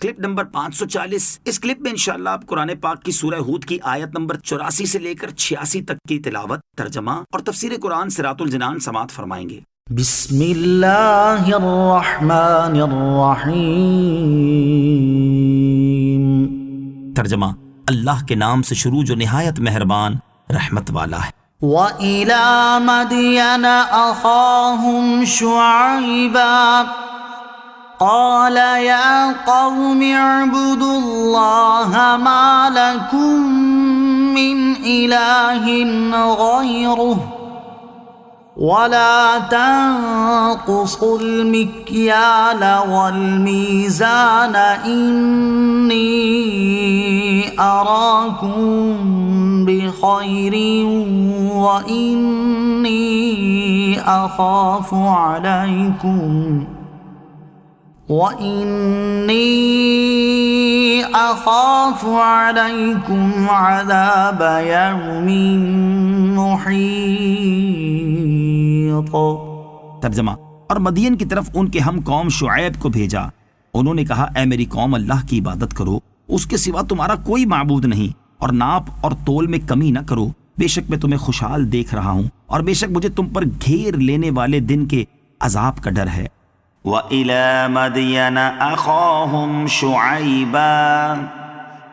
Clip number 540۔ اس clip میں انشاءاللہ آپ قرآن پاک کی سورہ ہود کی آیت نمبر 84 سے لے کر 86 تک کی تلاوت، ترجمہ اور تفسیر قرآن صراط الجنان سماعت فرمائیں گے۔ بسم اللہ الرحمن الرحیم۔ ترجمہ، اللہ کے نام سے شروع جو نہایت مہربان رحمت والا ہے۔ وَإِلَى مَدْيَنَ أَخَاهُمْ شُعَيْبًا قال يا قوم اعبدوا الله ما لكم من إله غيره ولا تنقصوا المكيال والميزان إني أراكم بخير وإني أخاف عليكم عذاب يوم محيط۔ ترجمہ، اور مدین کی طرف ان کے ہم قوم شعیب کو بھیجا۔ انہوں نے کہا، اے میری قوم، اللہ کی عبادت کرو، اس کے سوا تمہارا کوئی معبود نہیں، اور ناپ اور تول میں کمی نہ کرو، بے شک میں تمہیں خوشحال دیکھ رہا ہوں، اور بے شک مجھے تم پر گھیر لینے والے دن کے عذاب کا ڈر ہے۔ وَإِلَى مَدْيَنَ أَخَاهُمْ شُعَيْبًا،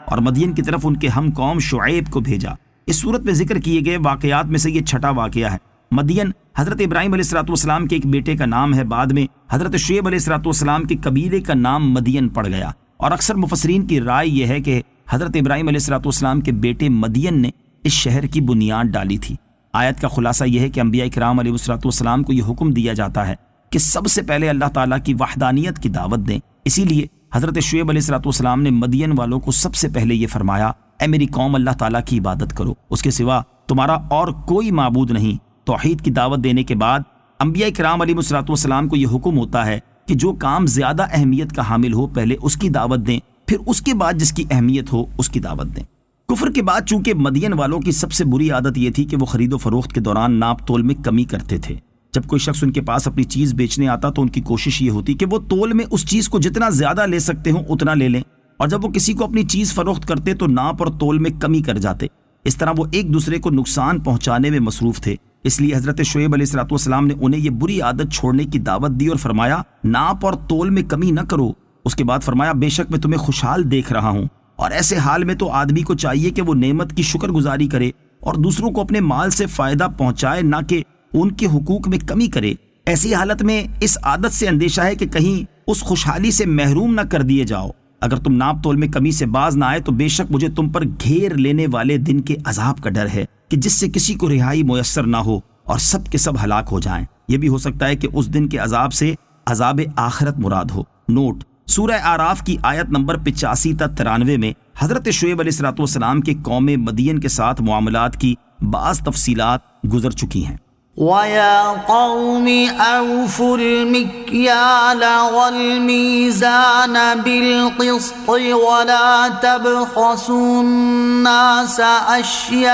اور مدین کی طرف ان کے ہم قوم شعیب کو بھیجا۔ اس صورت میں ذکر کیے گئے واقعات میں سے یہ چھٹا واقعہ ہے۔ مدین حضرت ابراہیم علیہ السلام کے ایک بیٹے کا نام ہے، بعد میں حضرت شعیب علیہ السلام کے قبیلے کا نام مدین پڑ گیا، اور اکثر مفسرین کی رائے یہ ہے کہ حضرت ابراہیم علیہ السلام کے بیٹے مدین نے اس شہر کی بنیاد ڈالی تھی۔ آیت کا خلاصہ یہ ہے کہ انبیاء کرام علیہ السلام کو یہ حکم دیا جاتا ہے کہ سب سے پہلے اللہ تعالیٰ کی وحدانیت کی دعوت دیں، اسی لیے حضرت شعیب علیہ السلام نے مدین والوں کو سب سے پہلے یہ فرمایا، اے میری قوم، اللہ تعالیٰ کی عبادت کرو، اس کے سوا تمہارا اور کوئی معبود نہیں۔ توحید کی دعوت دینے کے بعد انبیاء کرام علیہ السلام کو یہ حکم ہوتا ہے کہ جو کام زیادہ اہمیت کا حامل ہو پہلے اس کی دعوت دیں، پھر اس کے بعد جس کی اہمیت ہو اس کی دعوت دیں۔ کفر کے بعد چونکہ مدین والوں کی سب سے بری عادت یہ تھی کہ وہ خرید و فروخت کے دوران ناپ تول میں کمی کرتے تھے۔ جب کوئی شخص ان کے پاس اپنی چیز بیچنے آتا تو ان کی کوشش یہ ہوتی کہ وہ تول میں اس چیز کو جتنا زیادہ لے سکتے ہوں اتنا لے لیں، اور جب وہ کسی کو اپنی چیز فروخت کرتے تو ناپ اور تول میں کمی کر جاتے۔ اس طرح وہ ایک دوسرے کو نقصان پہنچانے میں مصروف تھے۔ اس لیے حضرت شعیب علیہ السلام نے انہیں یہ بری عادت چھوڑنے کی دعوت دی اور فرمایا، ناپ اور تول میں کمی نہ کرو۔ اس کے بعد فرمایا، بے شک میں تمہیں خوشحال دیکھ رہا ہوں، اور ایسے حال میں تو آدمی کو چاہیے کہ وہ نعمت کی شکر گزاری کرے اور دوسروں کو اپنے مال سے فائدہ پہنچائے، نہ کہ ان کے حقوق میں کمی کرے۔ ایسی حالت میں اس عادت سے اندیشہ ہے کہ کہیں اس خوشحالی سے محروم نہ کر دیے جاؤ۔ اگر تم ناپ تول میں کمی سے باز نہ آئے تو بے شک مجھے تم پر گھیر لینے والے دن کے عذاب کا ڈر ہے کہ جس سے کسی کو رہائی میسر نہ ہو اور سب کے سب ہلاک ہو جائیں۔ یہ بھی ہو سکتا ہے کہ اس دن کے عذاب سے عذاب آخرت مراد ہو۔ نوٹ: سورہ اعراف کی آیت نمبر 85 تا 93 میں حضرت شعیب علیہ السلام کے قوم مدین کے ساتھ معاملات کی بعض تفصیلات گزر چکی ہیں۔ وَيَا قَوْمِ أَوْفُوا الْمِكْيَالَ وَالْمِيزَانَ بِالْقِسْطِ وَلَا تَبْخَسُوا النَّاسَ أَشْيَاءَهُمْ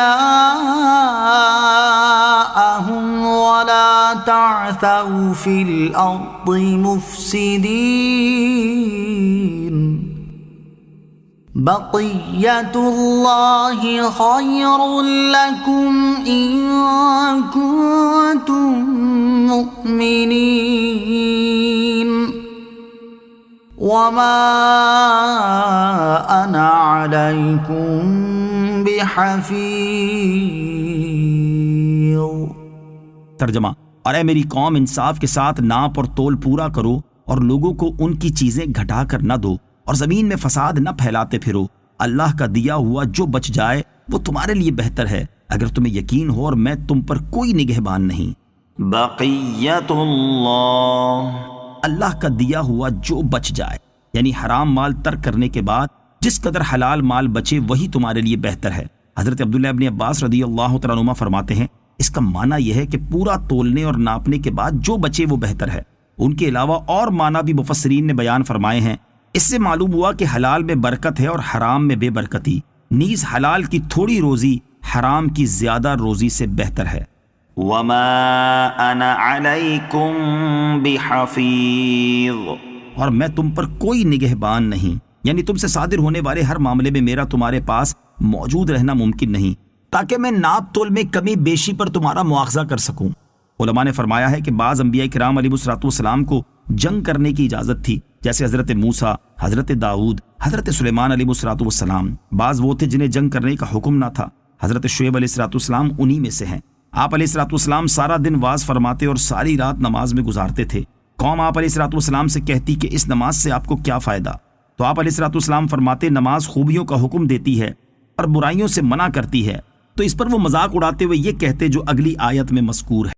وَلَا تَعْثَوْا فِي الْأَرْضِ مُفْسِدِينَ بقية الله خير لكم إن كنتم مؤمنين وما أنا عليكم بحفيظ۔ ترجمہ، اور اے میری قوم، انصاف کے ساتھ ناپ اور تول پورا کرو اور لوگوں کو ان کی چیزیں گھٹا کر نہ دو، اور زمین میں فساد نہ پھیلاتے پھرو۔ اللہ کا دیا ہوا جو بچ جائے وہ تمہارے لیے بہتر ہے، اگر تمہیں یقین ہو، اور میں تم پر کوئی نگہبان نہیں۔ بقیت اللہ، اللہ کا دیا ہوا جو بچ جائے، یعنی حرام مال ترک کرنے کے بعد جس قدر حلال مال بچے وہی تمہارے لیے بہتر ہے۔ حضرت عبداللہ ابن عباس رضی اللہ تعالیٰ عنہما فرماتے ہیں، اس کا معنی یہ ہے کہ پورا تولنے اور ناپنے کے بعد جو بچے وہ بہتر ہے۔ ان کے علاوہ اور معنی بھی مفسرین نے بیان فرمائے ہیں۔ اس سے معلوم ہوا کہ حلال میں برکت ہے اور حرام میں بے برکتی، نیز حلال کی تھوڑی روزی حرام کی زیادہ روزی سے بہتر ہے۔ وما انا علیکم بحفیظ، اور میں تم پر کوئی نگہبان نہیں۔ یعنی تم سے صادر ہونے والے ہر معاملے میں میرا تمہارے پاس موجود رہنا ممکن نہیں، تاکہ میں ناپ تول میں کمی بیشی پر تمہارا مواخذہ کر سکوں۔ علماء نے فرمایا ہے کہ بعض انبیاء کرام علیہ السلام کو جنگ کرنے کی اجازت تھی، جیسے حضرت موسیٰ، حضرت داؤد، حضرت سلیمان علیہ السلام۔ بعض وہ تھے جنہیں جنگ کرنے کا حکم نہ تھا، حضرت شعیب علیہ السلام انہی میں سے ہیں۔ آپ علیہ السلام سارا دن واز فرماتے اور ساری رات نماز میں گزارتے تھے۔ قوم آپ علیہ السلام سے کہتی کہ اس نماز سے آپ کو کیا فائدہ؟ تو آپ علیہ السلام فرماتے نماز خوبیوں کا حکم دیتی ہے اور برائیوں سے منع کرتی ہے۔ تو اس پر وہ مذاق اڑاتے ہوئے یہ کہتے جو اگلی آیت میں مذکور ہے۔